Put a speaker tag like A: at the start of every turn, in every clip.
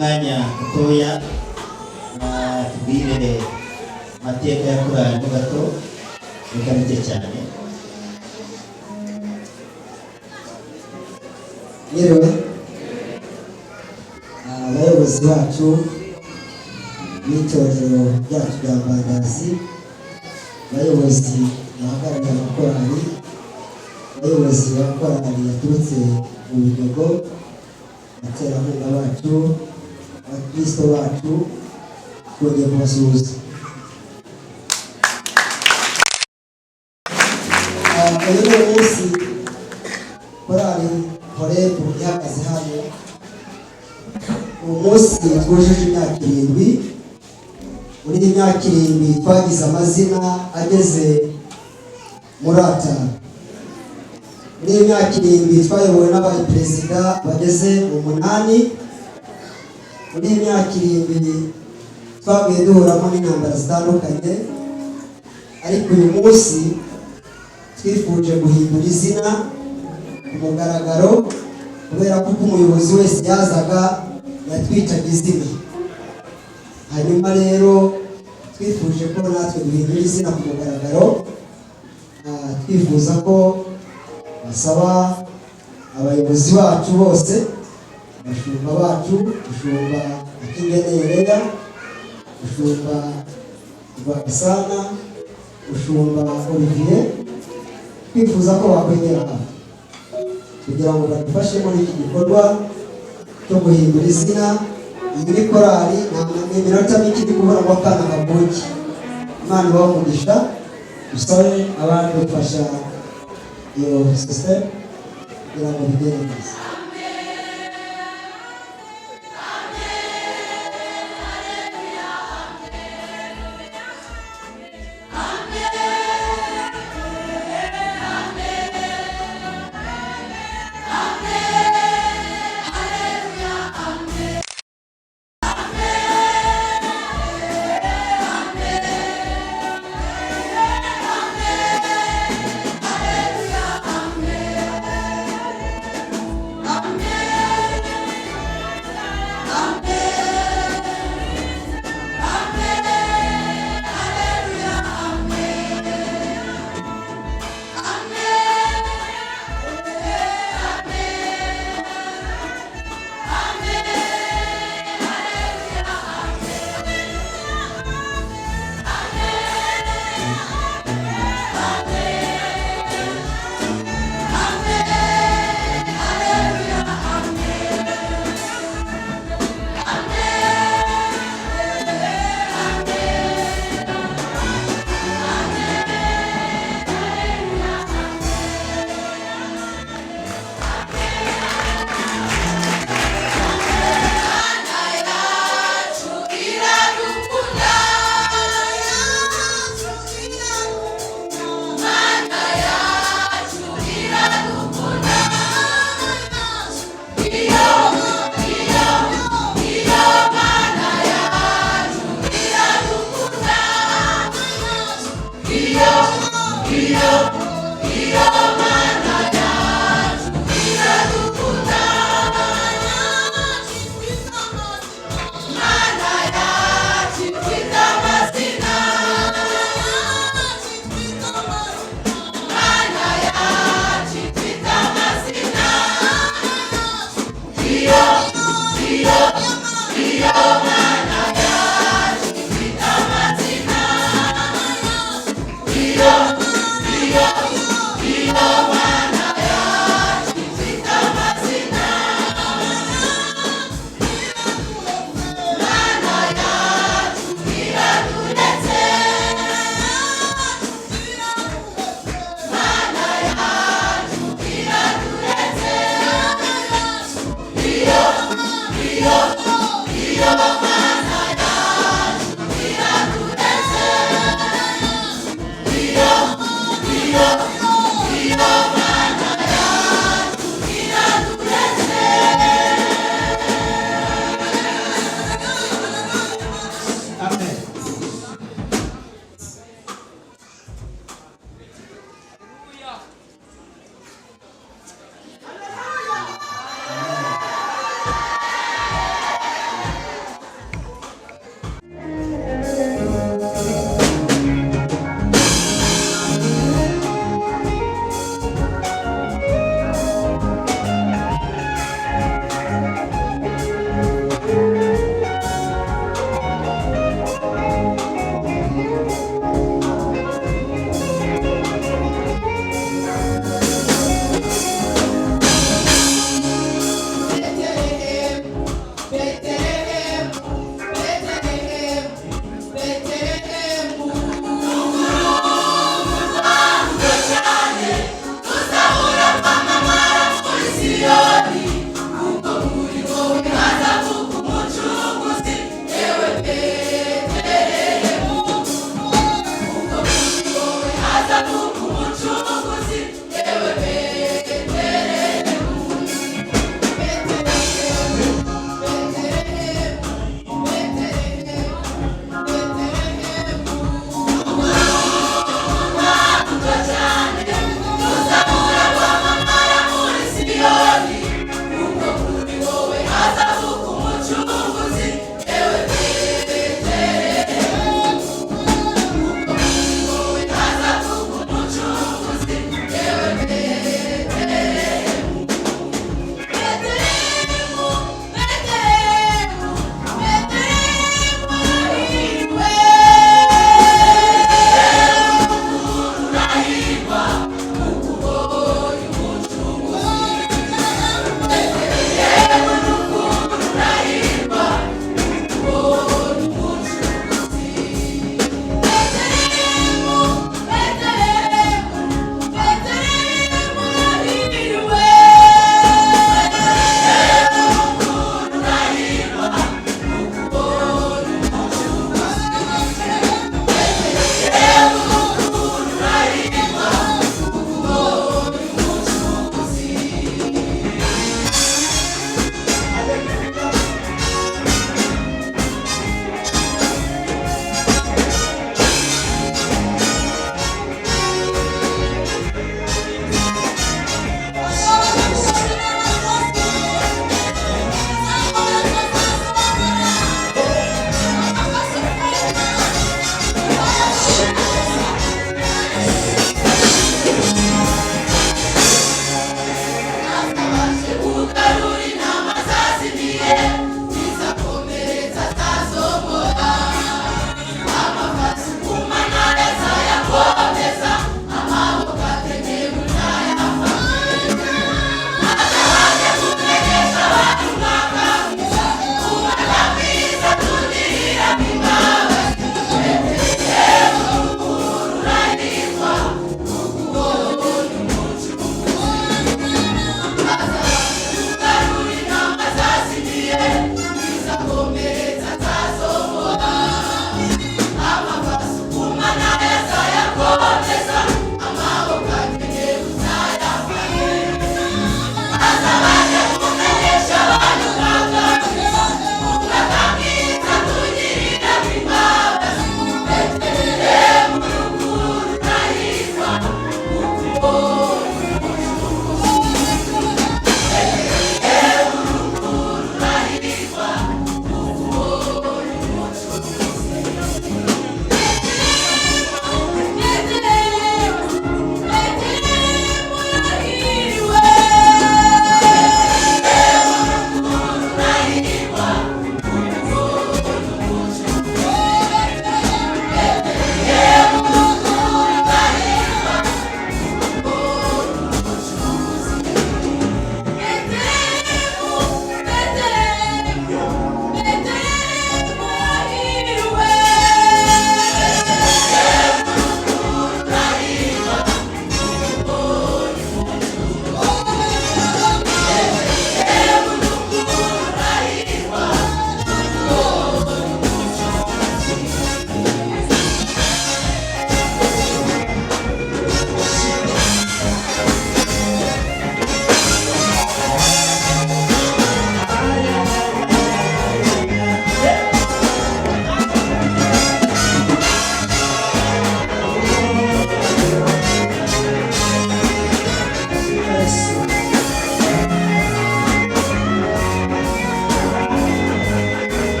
A: umwanya mutoya tubwire amateka ya korali mo gato reka bike cyane.
B: Yewe abayobozi bacu b'itorero ryacu rya Mbagazi, abayobozi bahagarariye amakorali, abayobozi ba korali yaturutse mu Biryogo, abaterankunga bacu, abakristo bacu, twongeye kubasuhuza. Uyu ni umunsi korali Horebu ihagaze hano, umunsi twujuje imyaka 7. Muri iyi myaka 7 twagize amazina ageze muri 5. Muri iyi myaka 7 twayobowe n'abaperezida bageze mu 8. Muri iyi myaka 7 twagiye duhuramo n'intambara zitandukanye, ariko uyu munsi twifuje guhindura izina ku mugaragaro, kubera ko umuyobozi wese yazaga yatwicaga izina. Hanyuma rero twifuje ko natwe duhindura izina ku mugaragaro, twifuza ko basaba abayobozi bacu bose, abashumba bacu, umushumba Akingeneyerera, umushumba Rwagasana, umushumba Olivier, twifuza ko bakwegera hafi kugira ngo badufashe muri iki gikorwa cyo guhindura izina. Iyi ni korali nta minota mike iri kubura ngo akana kavuke. Imana ibahe umugisha. Dusabe abandi gufasha iyo system kugira ngo bigende neza.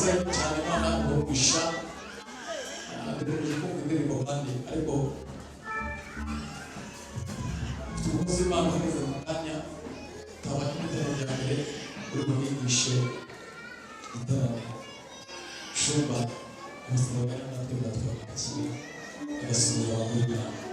C: urakoze cyane Imana umugisha dukomeje kumva indirimbo kandi ariko tukoze Imana ugeze mu mwanya taba n'ibitaro bya mbere uri bumwigishe itaramo shumba ubuzima bwawe natwe bwatwakira agasubiza abantu b'Imana